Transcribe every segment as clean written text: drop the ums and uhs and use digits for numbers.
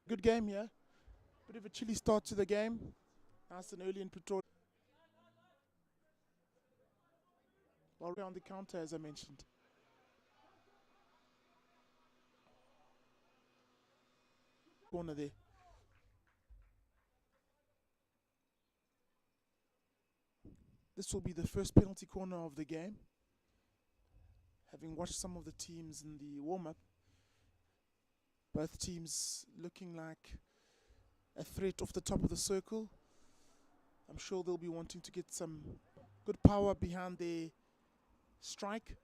Good game here. Bit of a chilly start to the game. Nice and early in Pretoria. While we're on the counter, as I mentioned. Corner there. This will be the first penalty corner of the game. Having watched some of the teams in the warm-up, both teams looking like a threat off the top of the circle. I'm sure they'll be wanting to get some good power behind their strike,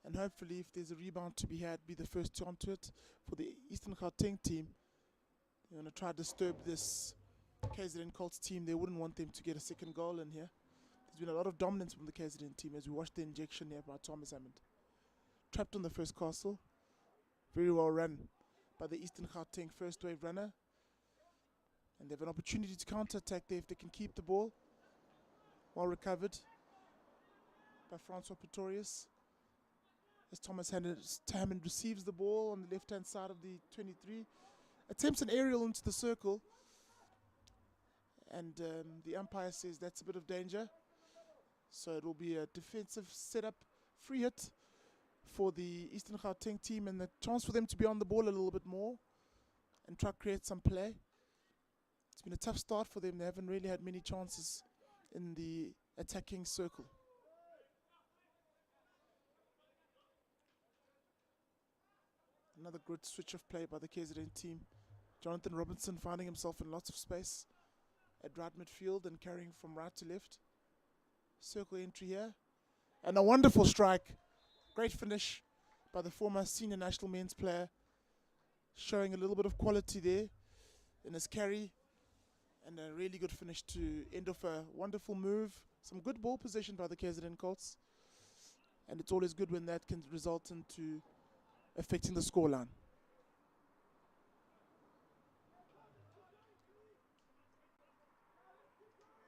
and hopefully if there's a rebound to be had, be the first to onto it. For the Eastern Gauteng team, they're going to try to disturb this KZN Colts team. They wouldn't want them to get a second goal in here. There's been a lot of dominance from the KZN team as we watched the injection here by Thomas Hammond. Trapped on the first castle. Very well run by the Eastern Gauteng first wave runner. And they have an opportunity to counter-attack there if they can keep the ball. Well recovered by Francois Pretorius. As Thomas Hammond receives the ball on the left-hand side of the 23. Attempts an aerial into the circle. And the umpire says that's a bit of danger. So it will be a defensive setup, free hit for the Eastern Gauteng team, and the chance for them to be on the ball a little bit more and try to create some play. It's been a tough start for them. They haven't really had many chances in the attacking circle. Another good switch of play by the KZN team. Jonathan Robinson finding himself in lots of space at right midfield and carrying from right to left. Circle entry here. And a wonderful strike. Great finish by the former senior national men's player. Showing a little bit of quality there in his carry. And a really good finish to end off a wonderful move. Some good ball position by the KZN Colts. And it's always good when that can result into affecting the scoreline.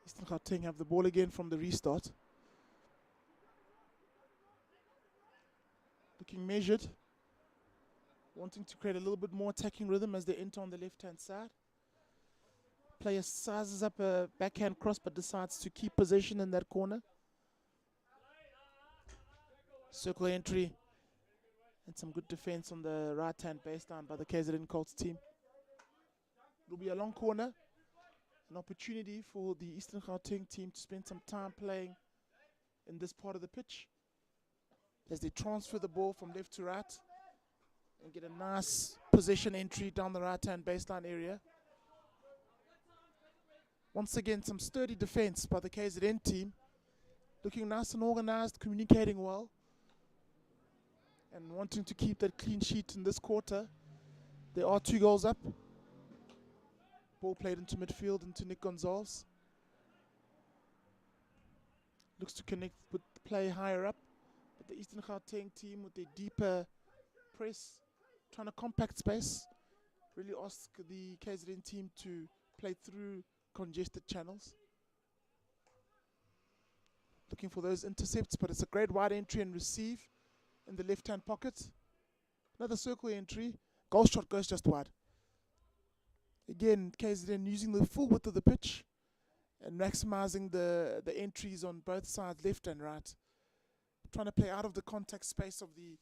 Eastern Gauteng have the ball again from the restart. Looking measured. Wanting to create a little bit more attacking rhythm as they enter on the left-hand side. Player sizes up a backhand cross but decides to keep possession in that corner. Circle entry. And some good defense on the right-hand baseline by the KZN Colts team. It will be a long corner. An opportunity for the Eastern Gauteng team to spend some time playing in this part of the pitch as they transfer the ball from left to right and get a nice possession entry down the right-hand baseline area. Once again, some sturdy defense by the KZN team. Looking nice and organized, communicating well, and wanting to keep that clean sheet in this quarter. There are 2 goals up. Ball played into midfield, into Nick Gonzalez. Looks to connect with the play higher up. But the Eastern Gauteng team with their deeper press, trying to compact space, really ask the KZN team to play through congested channels. Looking for those intercepts, but it's a great wide entry and receive in the left-hand pocket. Another circle entry. Goal shot goes just wide. Again, KZN using the full width of the pitch and maximizing the entries on both sides, left and right. Trying to play out of the contact space of the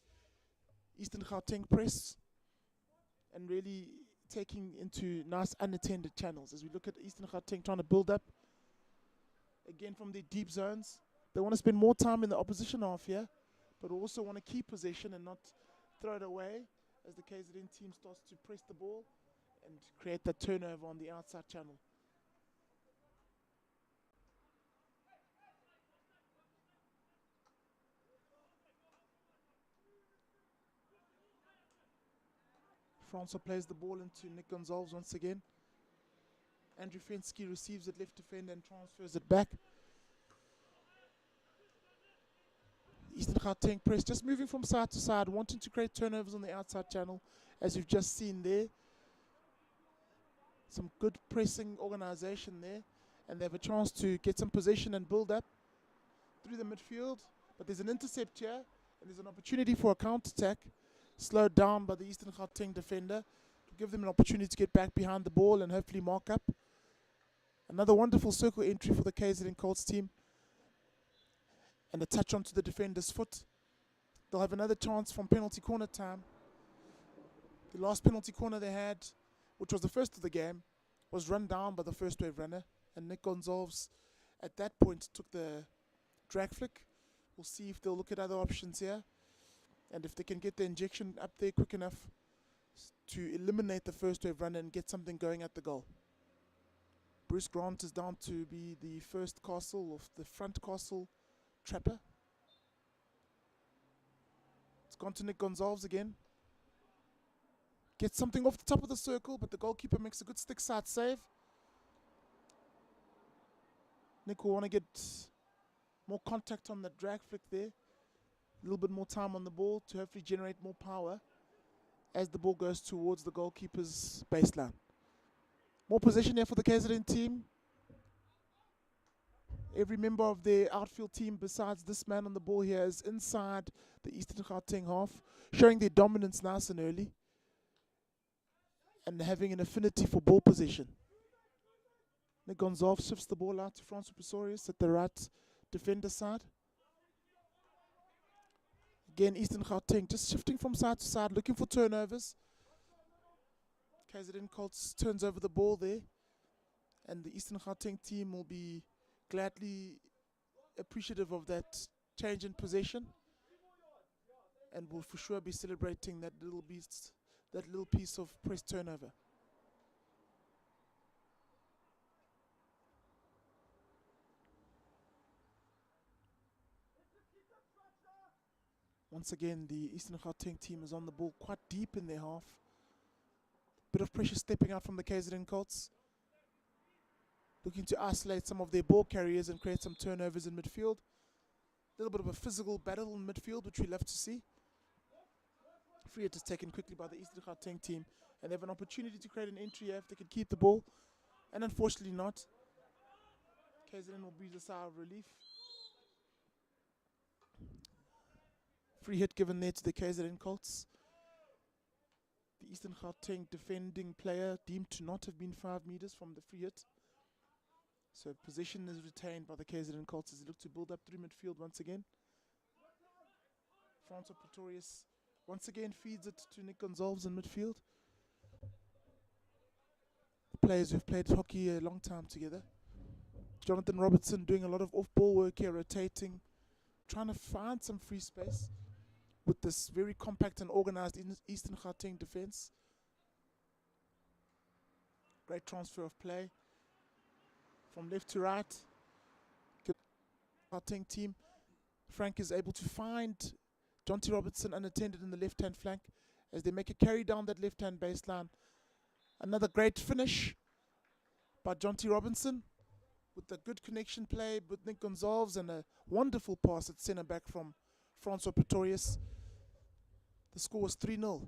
Eastern Gauteng press and really taking into nice unattended channels as we look at Eastern Gauteng trying to build up again from their deep zones. They want to spend more time in the opposition half here, but also want to keep possession and not throw it away as the KZN team starts to press the ball and create that turnover on the outside channel. Francois plays the ball into Nick Gonzalez once again. Andrew Fensky receives it left defender and transfers it back. Eastern Gauteng press just moving from side to side, wanting to create turnovers on the outside channel, as you've just seen there. Some good pressing organization there, and they have a chance to get some possession and build up through the midfield. But there's an intercept here, and there's an opportunity for a counter-attack, slowed down by the Eastern Gauteng defender. give them an opportunity to get back behind the ball and hopefully mark up. Another wonderful circle entry for the KZN Colts team. And a touch onto the defender's foot. They'll have another chance from penalty corner time. The last penalty corner they had, which was the first of the game, was run down by the first wave runner. And Nick Gonzalez, at that point, took the drag flick. We'll see if they'll look at other options here. And if they can get the injection up there quick enough to eliminate the first wave runner and get something going at the goal. Bruce Grant is down to be the first castle of the front castle trapper. It's gone to Nick Gonzalez again. Gets something off the top of the circle, but the goalkeeper makes a good stick side save. Nick will want to get more contact on the drag flick there. A little bit more time on the ball to hopefully generate more power as the ball goes towards the goalkeeper's baseline. More possession here for the KZN team. Every member of their outfield team besides this man on the ball here is inside the Eastern Gauteng half, showing their dominance nice and early and having an affinity for ball possession. Nick Gonzalez shifts the ball out to Francois Pistorius at the right defender side. Again, Eastern Gauteng just shifting from side to side, looking for turnovers. KZN Colts turns over the ball there, and the Eastern Gauteng team will be gladly appreciative of that change in possession, and will for sure be celebrating that little piece of press turnover. Once again, the Eastern Gauteng team is on the ball quite deep in their half. Bit of pressure stepping out from the KZN Colts, looking to isolate some of their ball carriers and create some turnovers in midfield. A little bit of a physical battle in midfield, which we love to see. Free hit is taken quickly by the Eastern Gauteng team, and they have an opportunity to create an entry here if they could keep the ball, and unfortunately not. KZN will breathe a sigh of relief. Free hit given there to the KZN Colts. The Eastern Gauteng defending player deemed to not have been 5 meters from the free hit. So possession is retained by the KZN Colts as they look to build up through midfield once again. Francois Pretorius once again feeds it to Nick Gonzalez in midfield. The players who've played hockey a long time together. Jonathan Robertson doing a lot of off-ball work here, rotating, trying to find some free space with this very compact and organized Eastern Gauteng defense. Great transfer of play from left to right. Gauteng team. Frank is able to find John T. Robertson unattended in the left-hand flank as they make a carry down that left-hand baseline. Another great finish by John T. Robinson with a good connection play with Nick Gonzalez and a wonderful pass at centre back from Francois Pretorius. The score was 3-0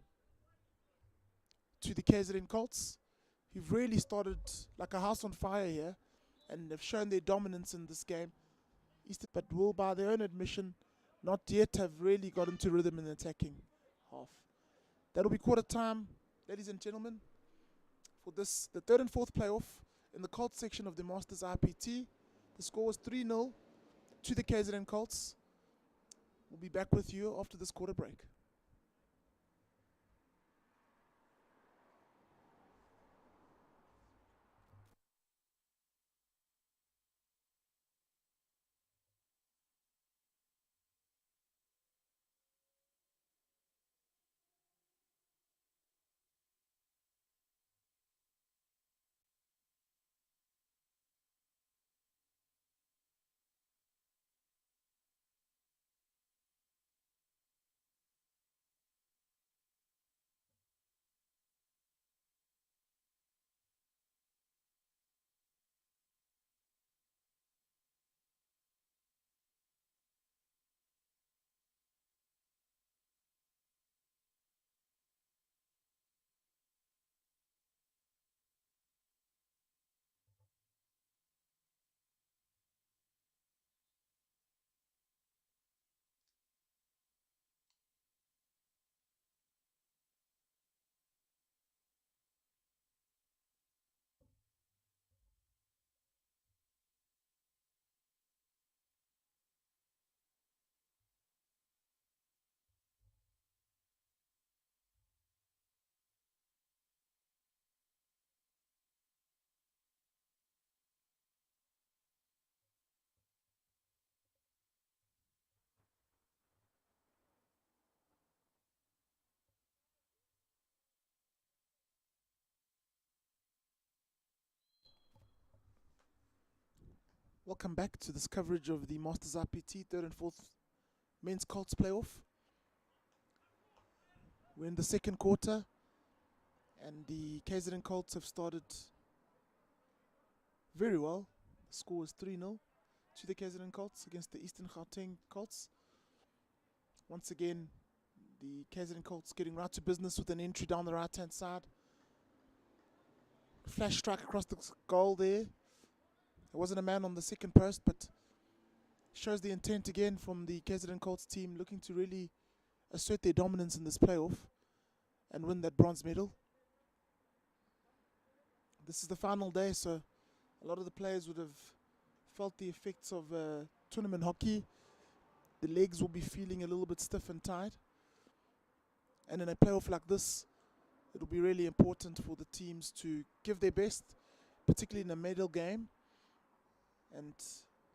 to the KZN Colts, who've really started like a house on fire here and have shown their dominance in this game, but will, by their own admission, not yet have really got into rhythm in the attacking half. That'll be quarter time, ladies and gentlemen, for this, the third and fourth playoff in the Colts section of the Masters IPT. The score was 3-0 to the KZN Colts. We'll be back with you after this quarter break. Welcome back to this coverage of the Masters IPT 3rd and 4th Men's Colts playoff. We're in the second quarter and the KZN Colts have started very well. The score is 3-0 to the KZN Colts against the Eastern Gauteng Colts. Once again, the KZN Colts getting right to business with an entry down the right hand side. Flash strike across the goal there. There wasn't a man on the second post, but shows the intent again from the KZN Colts team, looking to really assert their dominance in this playoff and win that bronze medal. This is the final day, so a lot of the players would have felt the effects of tournament hockey. The legs will be feeling a little bit stiff and tight. And in a playoff like this, it will be really important for the teams to give their best, particularly in a medal game. And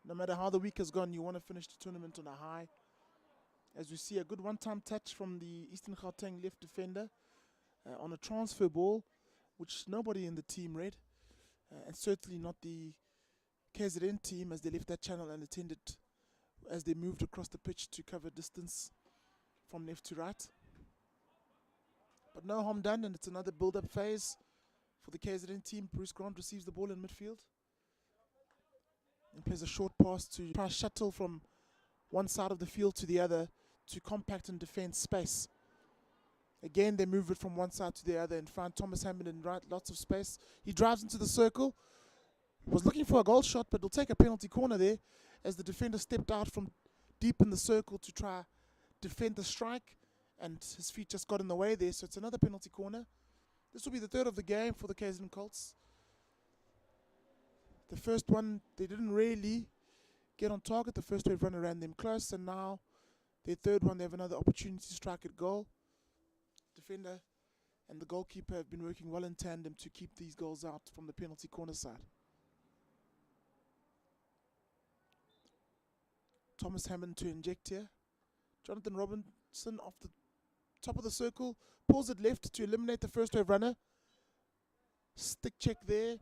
no matter how the week has gone, you want to finish the tournament on a high. As we see a good one-time touch from the Eastern Gauteng left defender on a transfer ball, which nobody in the team read, and certainly not the KZN team, as they left that channel and attended as they moved across the pitch to cover distance from left to right. But no harm done, and it's another build-up phase for the KZN team. Bruce Grant receives the ball in midfield and plays a short pass to try shuttle from one side of the field to the other to compact and defend space. Again, they move it from one side to the other and find Thomas Hammond in lots of space. He drives into the circle. Was looking for a goal shot, but will take a penalty corner there as the defender stepped out from deep in the circle to try defend the strike, and his feet just got in the way there, so it's another penalty corner. This will be the third of the game for the KZN Colts. The first one, they didn't really get on target. The first wave runner ran them close, and now their third one, they have another opportunity to strike at goal. Defender and the goalkeeper have been working well in tandem to keep these goals out from the penalty corner side. Thomas Hammond to inject here. Jonathan Robinson off the top of the circle, pulls it left to eliminate the first wave runner. Stick check there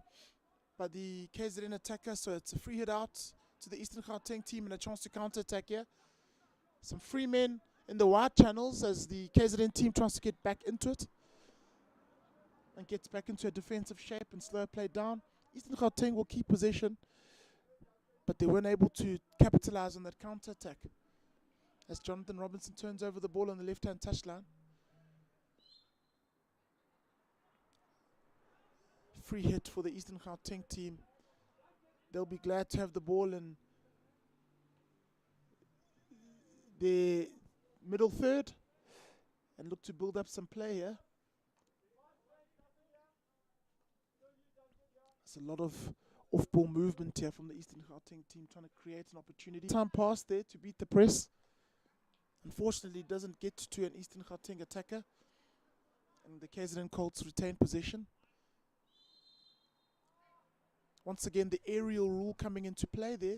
by the KZN attacker, so it's a free hit out to the Eastern Gauteng team and a chance to counter-attack here. Some free men in the wide channels as the KZN team tries to get back into it and gets back into a defensive shape and slow play down. Eastern Gauteng will keep possession, but they weren't able to capitalize on that counter-attack as Jonathan Robinson turns over the ball on the left-hand touchline. Free hit for the Eastern Gauteng team. They'll be glad to have the ball in their middle third and look to build up some play here. There's a lot of off-ball movement here from the Eastern Gauteng team trying to create an opportunity. Time passed there to beat the press. Unfortunately, it doesn't get to an Eastern Gauteng attacker, and the KZN Colts retain possession. Once again, the aerial rule coming into play there.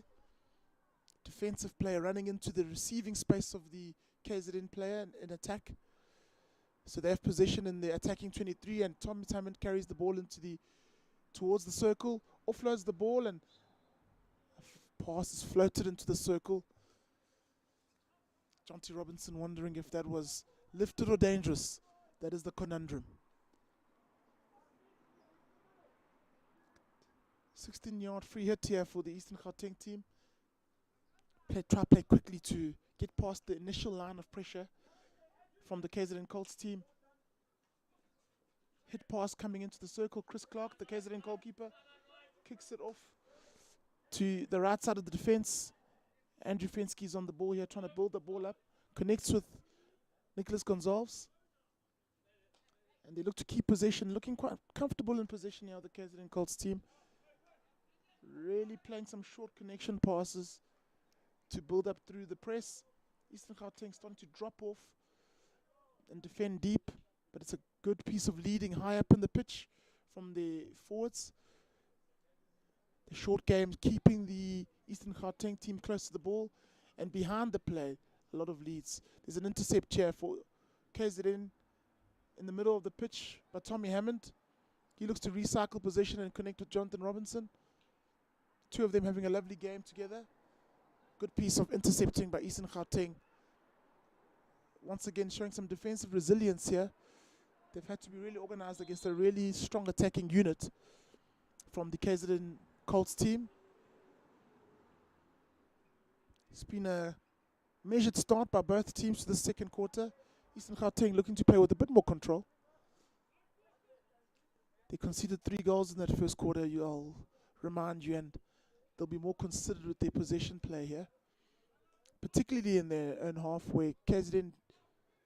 Defensive player running into the receiving space of the KZN player in attack. So they have possession in the attacking 23, and Thomas Hammond carries the ball towards the circle, offloads the ball, and a pass is floated into the circle. Jonty Robinson wondering if that was lifted or dangerous. That is the conundrum. 16-yard free hit here for the Eastern Gauteng team. Try play quickly to get past the initial line of pressure from the KZN Colts team. Hit pass coming into the circle. Chris Clark, the KZN goalkeeper, kicks it off to the right side of the defense. Andrew Fenske's on the ball here, trying to build the ball up. Connects with Nicholas Gonzalez. And they look to keep possession, looking quite comfortable in possession here, the KZN Colts team. Really playing some short connection passes to build up through the press. Eastern Gauteng starting to drop off and defend deep, but it's a good piece of leading high up in the pitch from the forwards. The short game keeping the Eastern Gauteng team close to the ball, and behind the play, a lot of leads. There's an intercept here for KZN in the middle of the pitch by Tommy Hammond. He looks to recycle possession and connect with Jonathan Robinson. Two of them having a lovely game together. Good piece of intercepting by Eastern Gauteng. Once again showing some defensive resilience here. They've had to be really organized against a really strong attacking unit from the KZN Colts team. It's been a measured start by both teams to the second quarter. Eastern Gauteng looking to play with a bit more control. They conceded 3 goals in that first quarter, I'll remind you, and they'll be more considered with their possession play here, particularly in their own half, where KZN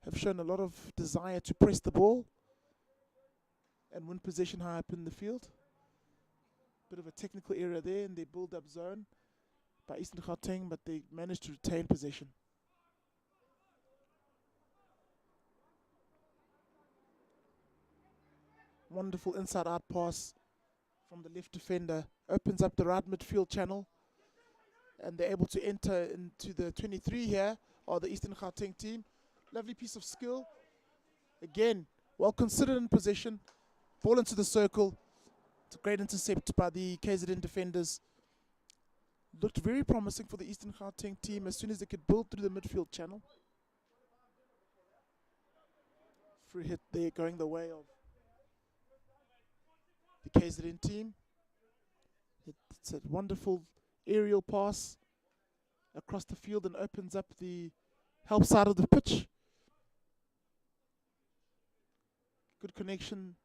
have shown a lot of desire to press the ball and win possession high up in the field. Bit of a technical error there in their build-up zone by Eastern Gauteng, but they managed to retain possession. Wonderful inside-out pass from the left defender. Opens up the right midfield channel. And they're able to enter into the 23 here, or the Eastern Gauteng team. Lovely piece of skill. Again, well considered in possession. Ball into the circle. It's a great intercept by the KZN defenders. Looked very promising for the Eastern Gauteng team as soon as they could build through the midfield channel. Free hit there going the way of the KZN team. It's a wonderful aerial pass across the field and opens up the help side of the pitch. Good connection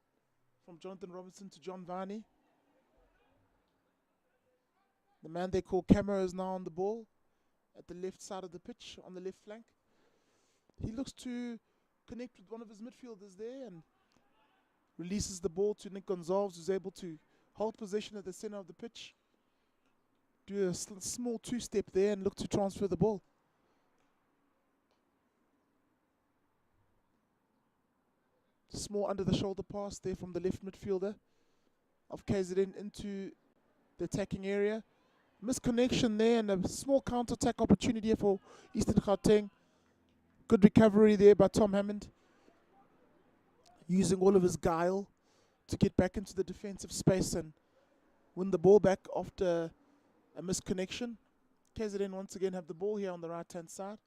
from Jonathan Robinson to John Varney. The man they call Camo is now on the ball at the left side of the pitch, on the left flank. He looks to connect with one of his midfielders there and releases the ball to Nick Gonzalez, who's able to hold possession at the center of the pitch. Do a small two-step there and look to transfer the ball. Small under-the-shoulder pass there from the left midfielder of KZN into the attacking area. Misconnection there and a small counter-attack opportunity for Eastern Gauteng. Good recovery there by Tom Hammond, using all of his guile to get back into the defensive space and win the ball back after a misconnection. KZN once again have the ball here on the right-hand side.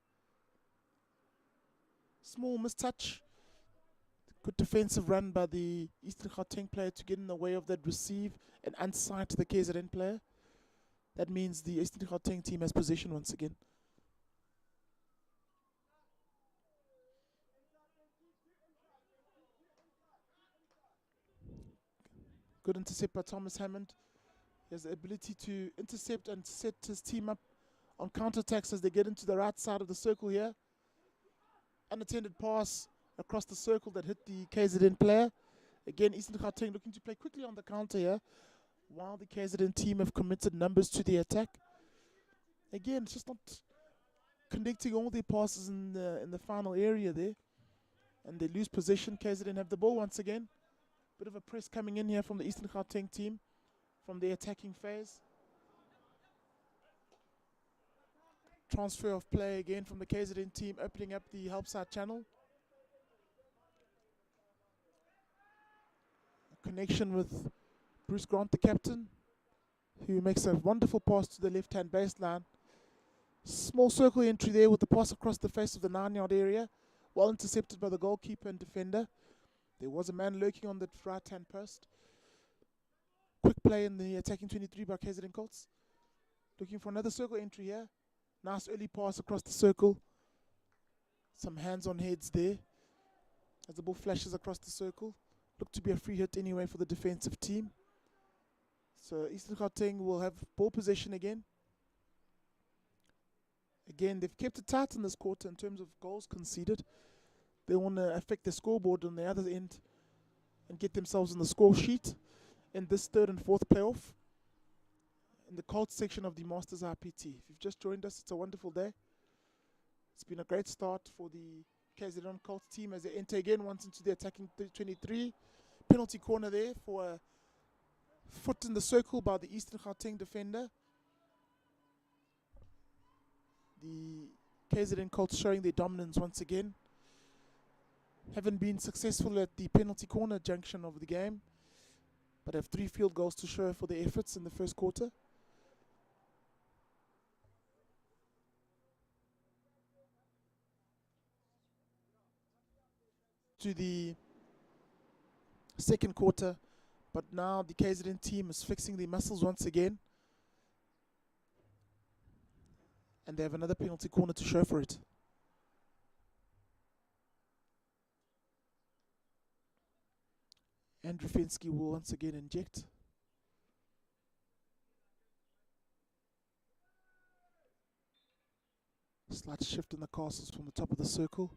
Small mistouch. Good defensive run by the Eastern Gauteng player to get in the way of that receive and unsight the KZN player. That means the Eastern Gauteng team has possession once again. Good intercept by Thomas Hammond. He has the ability to intercept and set his team up on counterattacks as they get into the right side of the circle here. Unattended pass across the circle that hit the KZN player. Again, Eastern Gauteng looking to play quickly on the counter here, while the KZN team have committed numbers to the attack. Again, it's just not connecting all their passes in the final area there. And they lose possession. KZN have the ball once again. Bit of a press coming in here from the Eastern Gauteng team from the attacking phase. Transfer of play again from the KZN team, opening up the help side channel. A connection with Bruce Grant, the captain, who makes a wonderful pass to the left-hand baseline. Small circle entry there with the pass across the face of the 9-yard area. Well intercepted by the goalkeeper and defender. There was a man lurking on that right-hand post. Quick play in the attacking 23 by KZN Colts. Looking for another circle entry here. Nice early pass across the circle. Some hands on heads there as the ball flashes across the circle. Looked to be a free hit anyway for the defensive team. So Eastern Gauteng will have ball possession again. Again, they've kept it tight in this quarter in terms of goals conceded. They want to affect the scoreboard on the other end and get themselves in the score sheet in this third and fourth playoff in the Colts section of the Masters IPT. If you've just joined us, it's a wonderful day. It's been a great start for the KZN Colts team as they enter again once into the attacking 23. Penalty corner there for a foot in the circle by the Eastern Gauteng defender. The KZN Colts showing their dominance once again. Haven't been successful at the penalty corner junction of the game, but have 3 field goals to show for their efforts in the first quarter. to the second quarter, but now the KZN team is flexing their muscles once again, and they have another penalty corner to show for it. Andrew Fensky will once again inject. Slight shift in the castles from the top of the circle.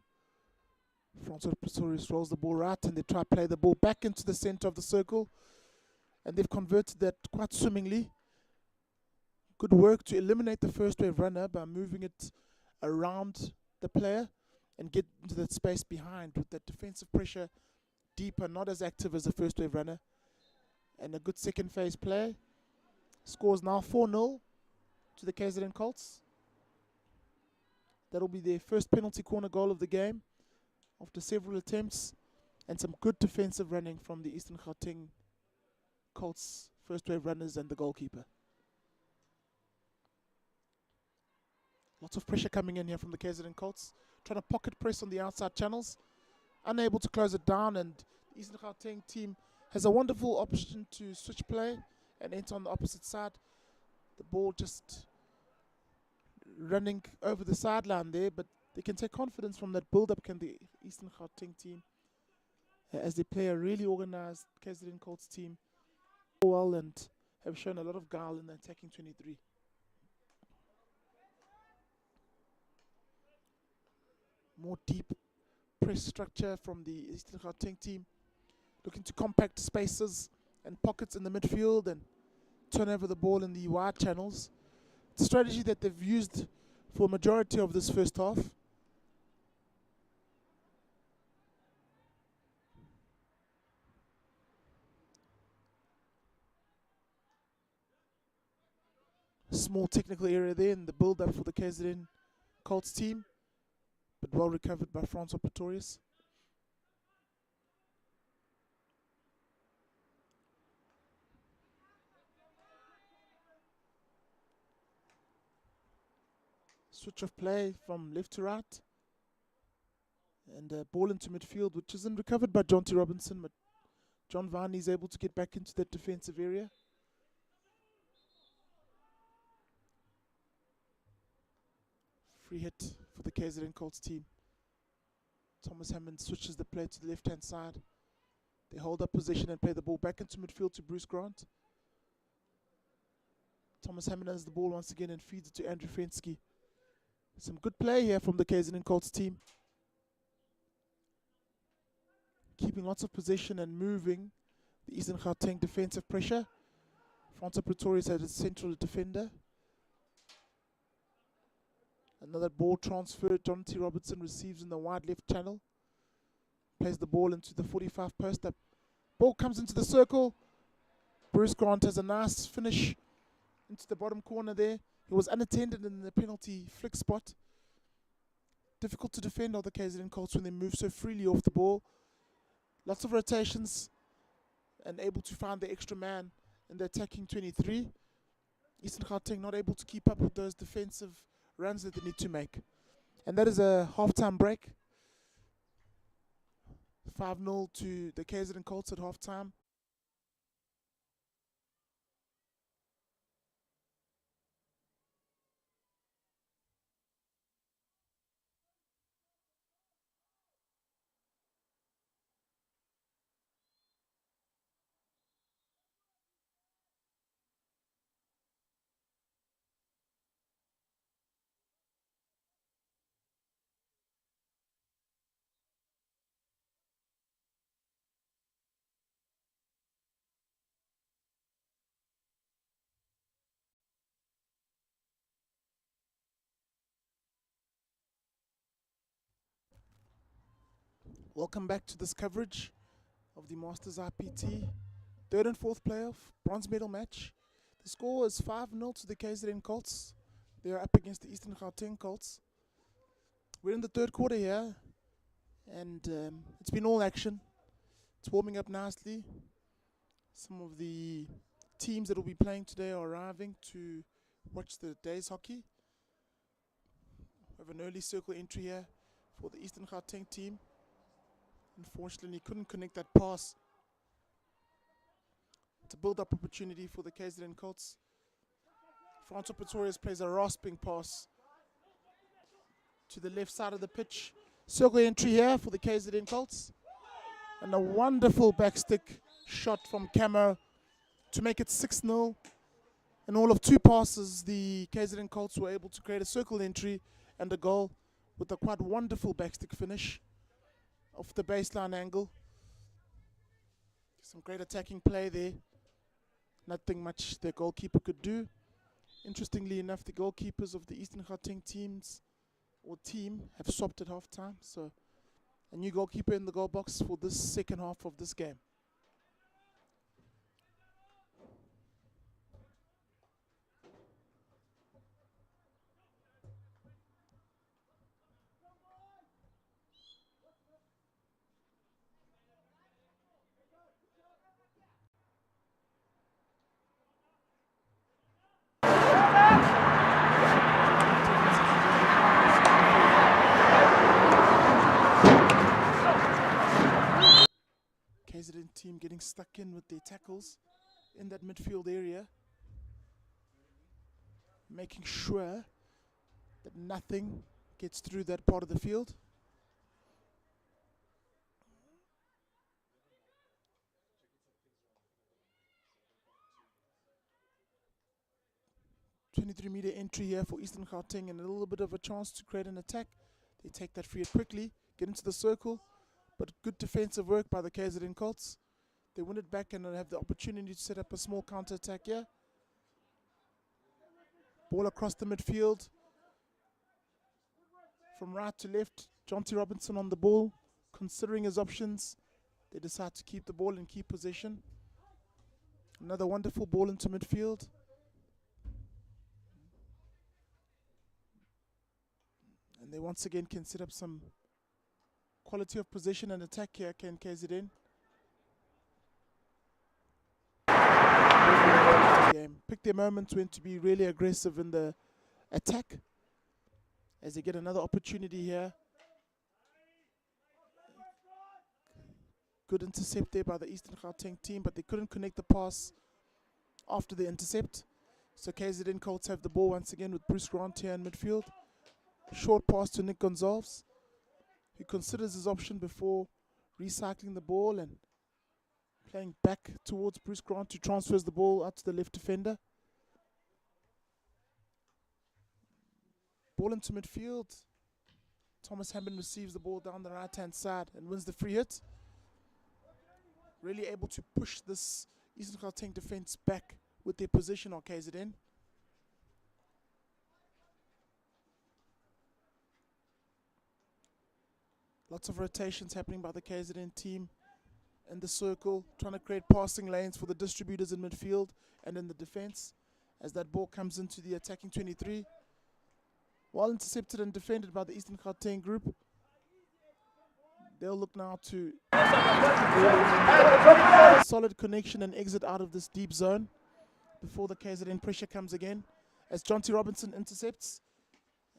Francois Pretoria rolls the ball right, and they try to play the ball back into the center of the circle, and they've converted that quite swimmingly. Good work to eliminate the first wave runner by moving it around the player and get into that space behind with that defensive pressure deeper, not as active as the first wave runner. And a good second phase play. Scores now 4-0 to the KZN Colts. That'll be their first penalty corner goal of the game after several attempts and some good defensive running from the Eastern Gauteng Colts first wave runners and the goalkeeper. Lots of pressure coming in here from the KZN Colts, trying to pocket press on the outside channels, unable to close it down, and the Eastern Gauteng team has a wonderful option to switch play and enter on the opposite side. The ball just running over the sideline there, but they can take confidence from that build-up, can the Eastern Gauteng team, as they play a really organized KZN Colts team well and have shown a lot of guile in the attacking 23. More deep press structure from the Eastern Gauteng team, looking to compact spaces and pockets in the midfield and turn over the ball in the wide channels. It's a strategy that they've used for a majority of this first half. Small technical area there in the build-up for the KZN Colts team, but well recovered by Francois Pretorius. Switch of play from left to right, and ball into midfield, which isn't recovered by John T. Robinson, but John Varney is able to get back into that defensive area. Free hit for the KZN Colts team. Thomas Hammond switches the play to the left-hand side. They hold up position and play the ball back into midfield to Bruce Grant. Thomas Hammond has the ball once again and feeds it to Andrew Fensky. Some good play here from the KZN Colts team. Keeping lots of possession and moving the Eastern Gauteng defensive pressure. Francois Pretorius as a central defender. Another ball transfer. John T. Robertson receives in the wide left channel. Plays the ball into the 45 post up. Ball comes into the circle. Bruce Grant has a nice finish into the bottom corner there. He was unattended in the penalty flick spot. Difficult to defend all the KZN Colts when they move so freely off the ball. Lots of rotations and able to find the extra man in the attacking 23. Eastern Gauteng not able to keep up with those defensive runs that they need to make. And that is a halftime break. 5-0 to the KZN Colts at halftime. Welcome back to this coverage of the Masters IPT third and fourth playoff bronze medal match. The score is 5-0 to the KZN Colts. They are up against the Eastern Gauteng Colts. We're in the third quarter here, and it's been all action. It's warming up nicely. Some of the teams that will be playing today are arriving to watch the day's hockey. We have an early circle entry here for the Eastern Gauteng team. Unfortunately, couldn't connect that pass to build up opportunity for the KZN Colts. Franco Pretorius plays a rasping pass to the left side of the pitch. Circle entry here for the KZN Colts. And a wonderful backstick shot from Camo to make it 6-0. In all of 2 passes, the KZN Colts were able to create a circle entry and a goal with a quite wonderful backstick finish off the baseline angle. Some great attacking play there. Nothing much the goalkeeper could do. Interestingly enough, the goalkeepers of the Eastern Gauteng team have swapped at half-time. So a new goalkeeper in the goal box for this second half of this game. KZN team getting stuck in with their tackles in that midfield area, making sure that nothing gets through that part of the field. .23-meter entry here for Eastern Gauteng and a little bit of a chance to create an attack. They take that free hit quickly, get into the circle, but good defensive work by the KZN Colts. They win it back and have the opportunity to set up a small counter-attack here. Ball across the midfield. From right to left, Jonty Robinson on the ball. Considering his options, they decide to keep the ball and keep possession. Another wonderful ball into midfield. And they once again can set up some quality of possession and attack here, can KZN. Pick their moments when to be really aggressive in the attack as they get another opportunity here. Good intercept there by the Eastern Gauteng team, but they couldn't connect the pass after the intercept. So KZN Colts have the ball once again with Bruce Grant here in midfield. Short pass to Nick Gonzalez, who considers his option before recycling the ball and playing back towards Bruce Grant, who transfers the ball out to the left defender. Ball into midfield. Thomas Hammond receives the ball down the right-hand side and wins the free hit. Really able to push this Eastern Gauteng defense back with their position on KZN. Lots of rotations happening by the KZN team in the circle, trying to create passing lanes for the distributors in midfield and in the defense as that ball comes into the attacking 23. Well intercepted and defended by the Eastern Gauteng group. They'll look now to solid connection and exit out of this deep zone before the KZN pressure comes again as Jonty Robinson intercepts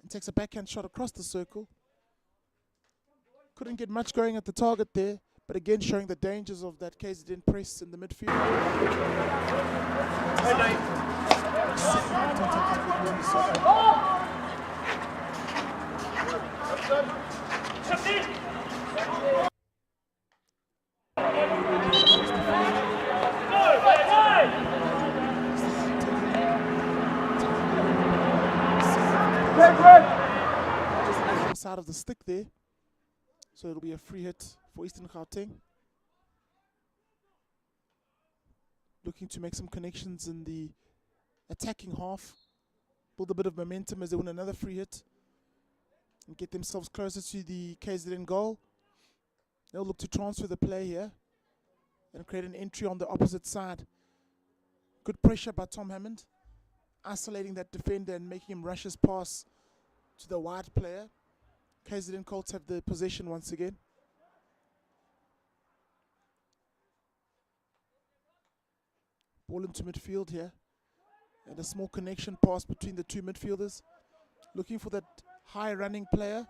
and takes a backhand shot across the circle. Couldn't get much going at the target there, but again showing the dangers of that KZN press in the midfield. Side of the stick there. So it'll be a free hit for Eastern Gauteng. Looking to make some connections in the attacking half. Build a bit of momentum as they win another free hit. And get themselves closer to the KZN goal. They'll look to transfer the play here. And create an entry on the opposite side. Good pressure by Tom Hammond. Isolating that defender and making him rush his pass to the wide player. KZN Colts have the possession once again. Ball into midfield here. And a small connection pass between the two midfielders. Looking for that high running player.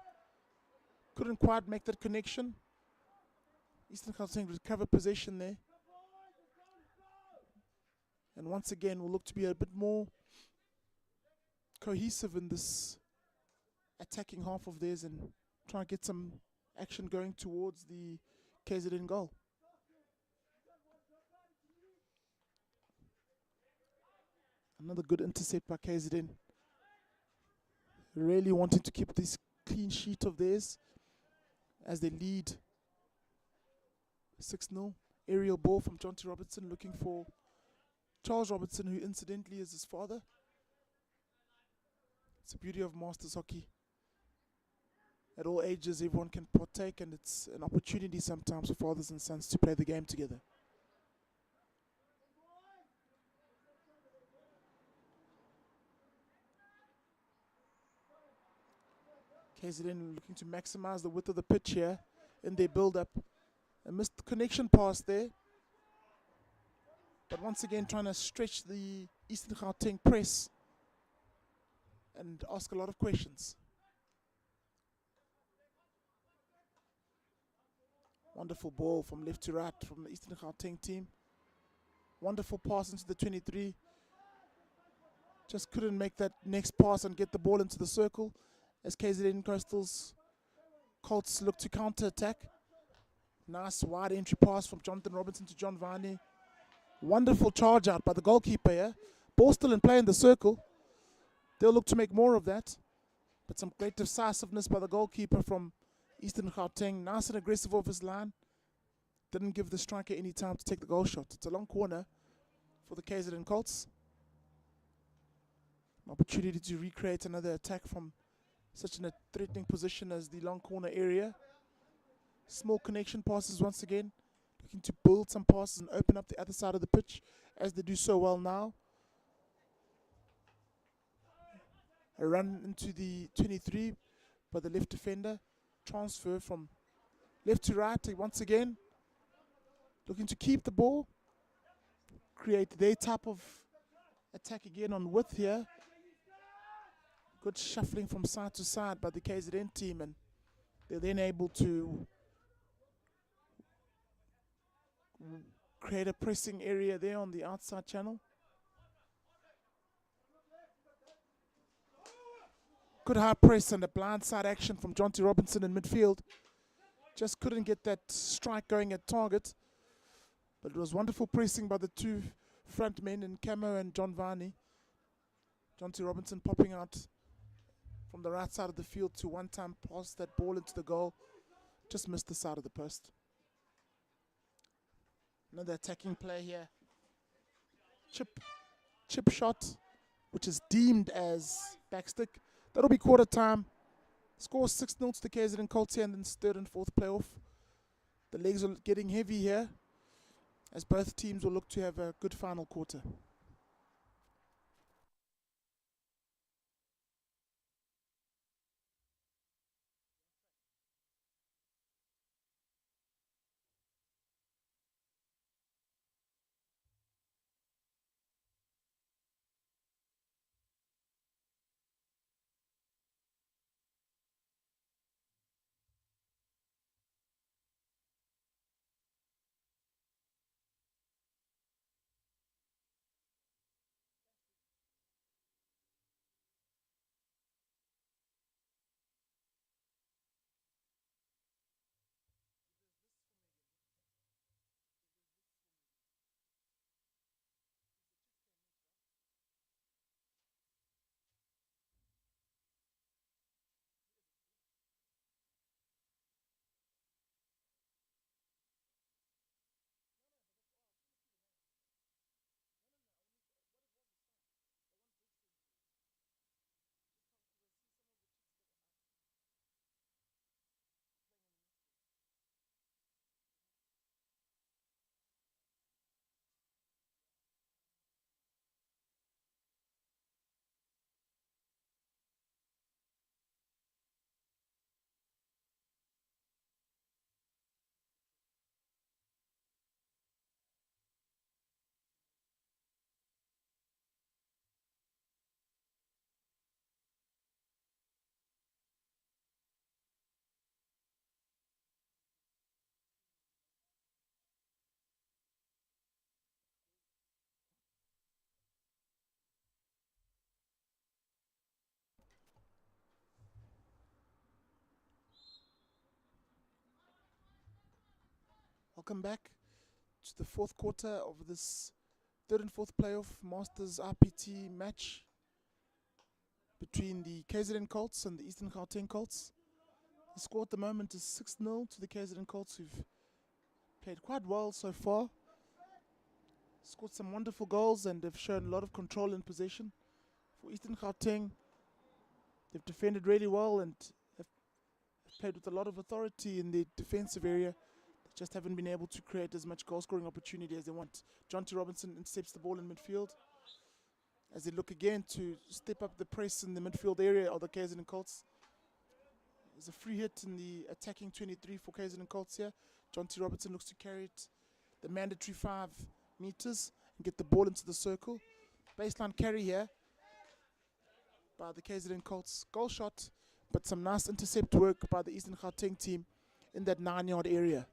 Couldn't quite make that connection. Eastern Gauteng recover possession there. And once again, we'll look to be a bit more cohesive in this attacking half of theirs and try and get some action going towards the KZN goal. Another good intercept by KZN. Really wanting to keep this clean sheet of theirs as they lead 6-0. Aerial ball from John T. Robertson looking for Charles Robertson, who incidentally is his father. It's the beauty of Masters hockey. At all ages, everyone can partake, and it's an opportunity sometimes for fathers and sons to play the game together. KZN looking to maximize the width of the pitch here in their build-up. A missed connection pass there. But once again, trying to stretch the Eastern Gauteng press and ask a lot of questions. Wonderful ball from left to right from the Eastern Gauteng team. Wonderful pass into the 23. Just couldn't make that next pass and get the ball into the circle as KZN Coastal's Colts look to counter-attack. Nice wide entry pass from Jonathan Robinson to John Varney. Wonderful charge out by the goalkeeper here. Ball still in play in the circle. They'll look to make more of that. But some great decisiveness by the goalkeeper from Eastern Gauteng. Nice and aggressive off his line. Didn't give the striker any time to take the goal shot. It's a long corner for the KZN Colts. An opportunity to recreate another attack from such a threatening position as the long corner area. Small connection passes once again. Looking to build some passes and open up the other side of the pitch as they do so well now. A run into the 23 by the left defender. Transfer from left to right once again. Looking to keep the ball. Create their type of attack again on width here. Good shuffling from side to side by the KZN team, and they're then able to create a pressing area there on the outside channel. Good high press and a blindside action from John T. Robinson in midfield. Just couldn't get that strike going at target. But it was wonderful pressing by the two front men in Camo and John Varney. John T. Robinson popping out from the right side of the field to one-time pass that ball into the goal. Just missed the side of the post. Another attacking play here. Chip shot, which is deemed as backstick. That'll be quarter time. Score 6-0 to the KZN Colts here, and then third and fourth playoff. The legs are getting heavy here as both teams will look to have a good final quarter. Welcome back to the fourth quarter of this third and fourth playoff Masters IPT match between the KZN Colts and the Eastern Gauteng Colts. The score at the moment is 6-0 to the KZN Colts, who've played quite well so far. Scored some wonderful goals and have shown a lot of control in possession. For Eastern Gauteng, they've defended really well and have played with a lot of authority in the defensive area. They just haven't been able to create as much goal-scoring opportunity as they want. John T. Robinson intercepts the ball in midfield as they look again to step up the press in the midfield area of the KZN Colts. There's a free hit in the attacking 23 for KZN Colts here. John T. Robinson looks to carry it the mandatory 5 meters and get the ball into the circle. Baseline carry here by the KZN Colts. Goal shot, but some nice intercept work by the Eastern Gauteng team in that 9-yard area.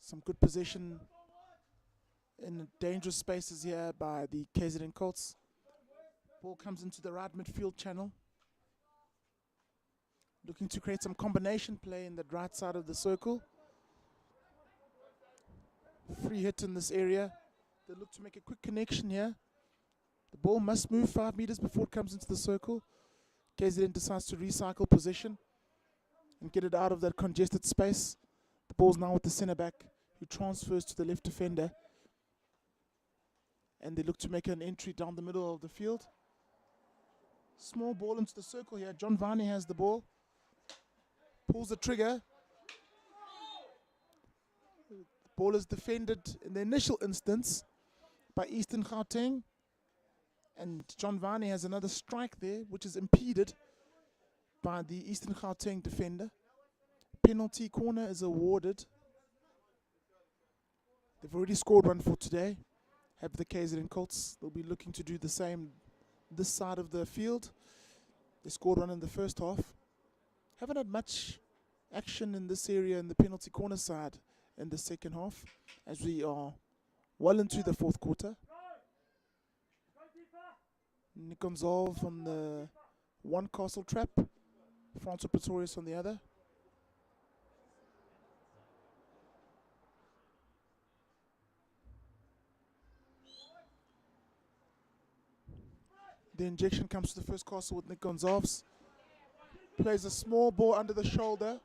Some good possession in dangerous spaces here by the KZN Colts. Ball comes into the right midfield channel. Looking to create some combination play in the right side of the circle. Free hit in this area. They look to make a quick connection here. The ball must move 5 meters before it comes into the circle. KZN decides to recycle possession and get it out of that congested space. The ball's now with the centre back, who transfers to the left defender. And they look to make an entry down the middle of the field. Small ball into the circle here. John Varney has the ball. Pulls the trigger. The ball is defended in the initial instance by Eastern Gauteng. And John Varney has another strike there, which is impeded by the Eastern Gauteng defender. Penalty corner is awarded. They've already scored one for today. Have the KZN Colts. They'll be looking to do the same this side of the field. They scored one in the first half. Haven't had much action in this area in the penalty corner side in the second half, as we are well into the fourth quarter. Nick Gonzalez on the one castle trap, Francois Pretoria on the other. The injection comes to the first castle with Nick Gonzalez. Plays a small ball under the shoulder.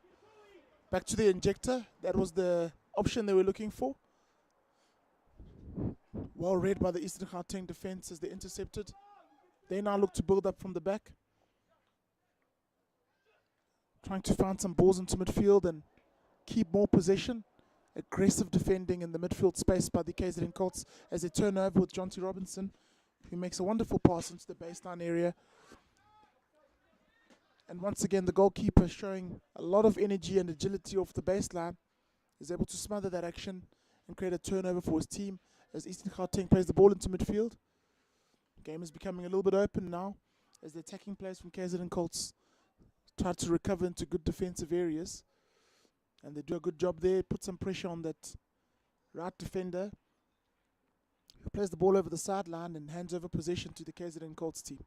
Back to the injector. That was the option they were looking for. Well read by the Eastern Gauteng defense as they intercepted. They now look to build up from the back. Trying to find some balls into midfield and keep more possession. Aggressive defending in the midfield space by the KZN Colts as they turn over with John T. Robinson, who makes a wonderful pass into the baseline area. And once again, the goalkeeper showing a lot of energy and agility off the baseline, is able to smother that action and create a turnover for his team as Eastern Gauteng plays the ball into midfield. The game is becoming a little bit open now as the attacking players from KZN Colts try to recover into good defensive areas. And they do a good job there, put some pressure on that right defender, who plays the ball over the sideline and hands over possession to the KZN Colts team.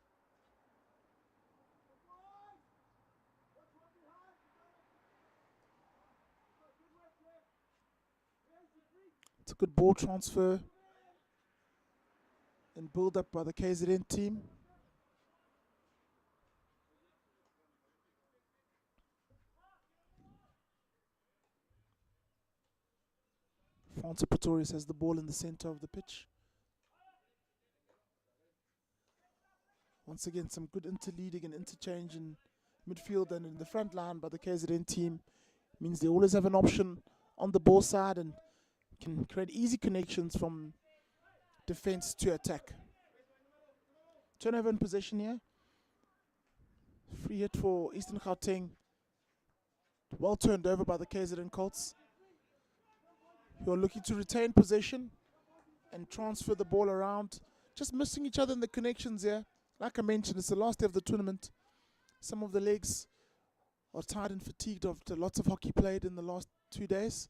It's a good ball transfer and build up by the KZN team. Francois Pretoria has the ball in the center of the pitch. Once again, some good interleading and interchange in midfield and in the front line by the KZN team. Means they always have an option on the ball side and can create easy connections from defense to attack. Turnover in possession here. Free hit for Eastern Gauteng. Well turned over by the KZN Colts, who are looking to retain possession and transfer the ball around. Just missing each other in the connections here. Like I mentioned, it's the last day of the tournament. Some of the legs are tired and fatigued after lots of hockey played in the last 2 days.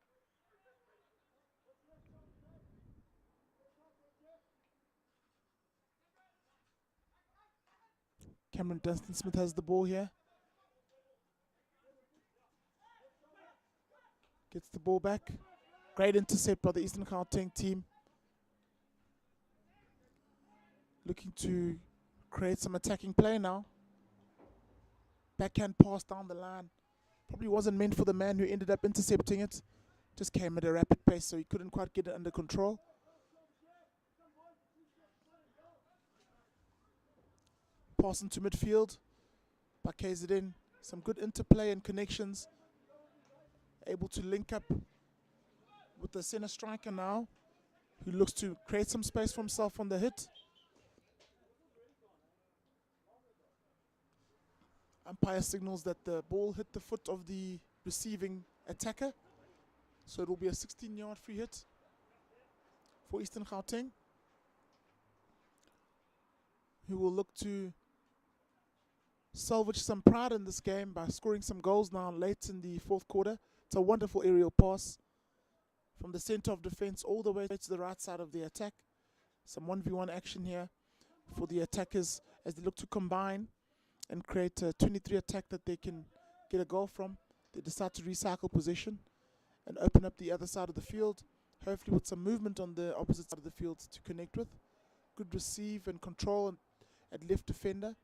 Cameron Dunstan-Smith has the ball here. Gets the ball back. Great intercept by the Eastern Gauteng team. Looking to create some attacking play now. Backhand pass down the line. Probably wasn't meant for the man who ended up intercepting it. Just came at a rapid pace, so he couldn't quite get it under control. Pass into midfield by KZN. Some good interplay and connections. Able to link up with the center striker now, who looks to create some space for himself on the hit. Umpire signals that the ball hit the foot of the receiving attacker. So it will be a 16-yard free hit for Eastern Gauteng, who will look to salvage some pride in this game by scoring some goals now late in the fourth quarter. It's a wonderful aerial pass from the center of defense all the way to the right side of the attack. Some 1v1 action here for the attackers as they look to combine and create a 23 attack that they can get a goal from. They decide to recycle possession and open up the other side of the field, hopefully with some movement on the opposite side of the field to connect with. Good receive and control at left defender.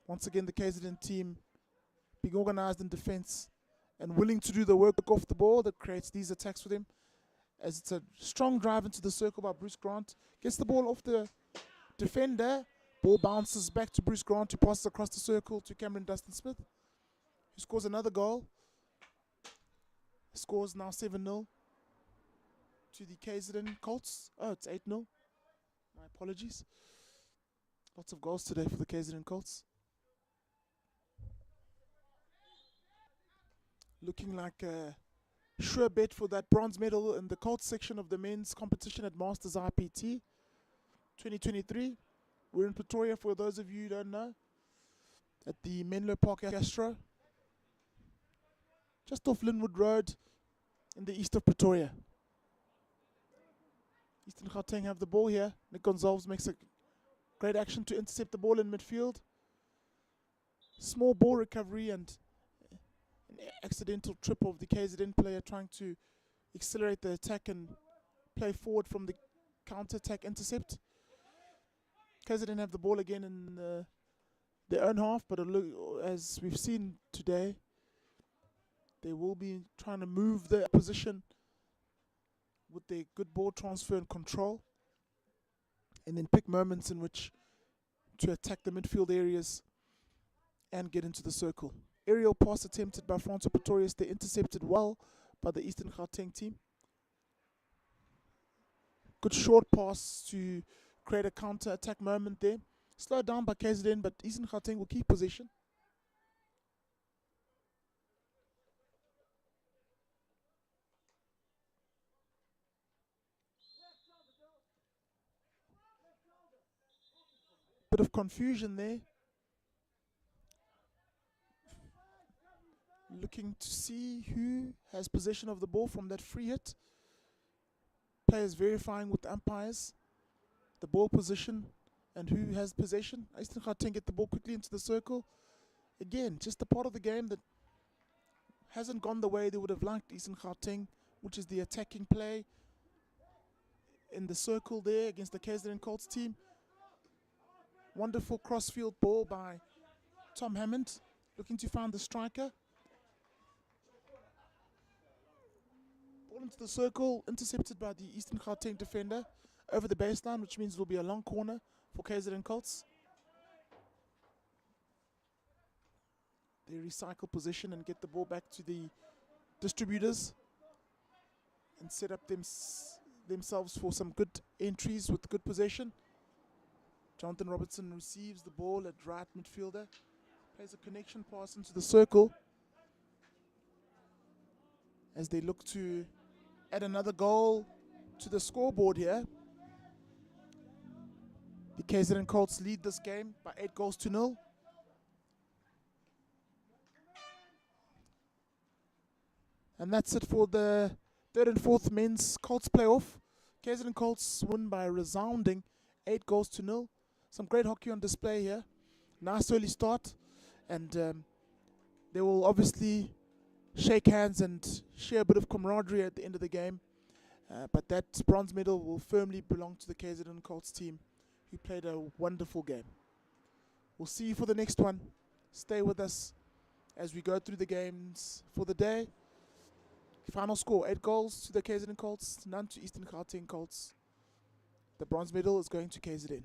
Once again, the KZN team being organized in defense and willing to do the work off the ball that creates these attacks for them. As it's a strong drive into the circle by Bruce Grant. Gets the ball off the defender. Ball bounces back to Bruce Grant, who passes across the circle to Cameron Dunstan-Smith, who scores another goal. Scores now 7-0 to the KZN Colts. Oh, it's 8-0. My apologies. Lots of goals today for the KZN Colts. Looking like a sure bet for that bronze medal in the Colts section of the men's competition at Masters IPT 2023. We're in Pretoria, for those of you who don't know, at the Menlo Park Astro, just off Linwood Road in the east of Pretoria. Eastern Gauteng have the ball here. Nick Gonzalez makes a great action to intercept the ball in midfield. Small ball recovery and an accidental trip of the KZN player trying to accelerate the attack and play forward from the counter-attack intercept. KZN have the ball again in their own half, but as we've seen today, they will be trying to move the position with their good ball transfer and control, and then pick moments in which to attack the midfield areas and get into the circle. Aerial pass attempted by Francois Pretorius. They intercepted well by the Eastern Gauteng team. Good short pass to create a counter-attack moment there. Slowed down by KZN, but Eastern Gauteng will keep possession. Bit of confusion there. Looking to see who has possession of the ball from that free hit. Players verifying with the umpires the ball position and who has possession. Eastern Gauteng get the ball quickly into the circle. Again, just a part of the game that hasn't gone the way they would have liked Eastern Gauteng, which is the attacking play in the circle there against the KZN Colts team. Wonderful cross-field ball by Tom Hammond, looking to find the striker. Ball into the circle, intercepted by the Eastern Gauteng defender over the baseline, which means it will be a long corner for KZN Colts. They recycle position and get the ball back to the distributors and set up themselves for some good entries with good possession. Jonathan Robertson receives the ball at right midfielder, plays a connection pass into the circle as they look to add another goal to the scoreboard here. The KZN Colts lead this game by 8-0. And that's it for the third and fourth men's Colts playoff. KZN Colts win by a resounding 8-0. Some great hockey on display here. nice early start, and they will obviously shake hands and share a bit of camaraderie at the end of the game. But that bronze medal will firmly belong to the KZN Colts team, who played a wonderful game. We'll see you for the next one. Stay with us as we go through the games for the day. Final score, 8 goals to the KZN Colts, none to Eastern Gauteng Colts. The bronze medal is going to KZN.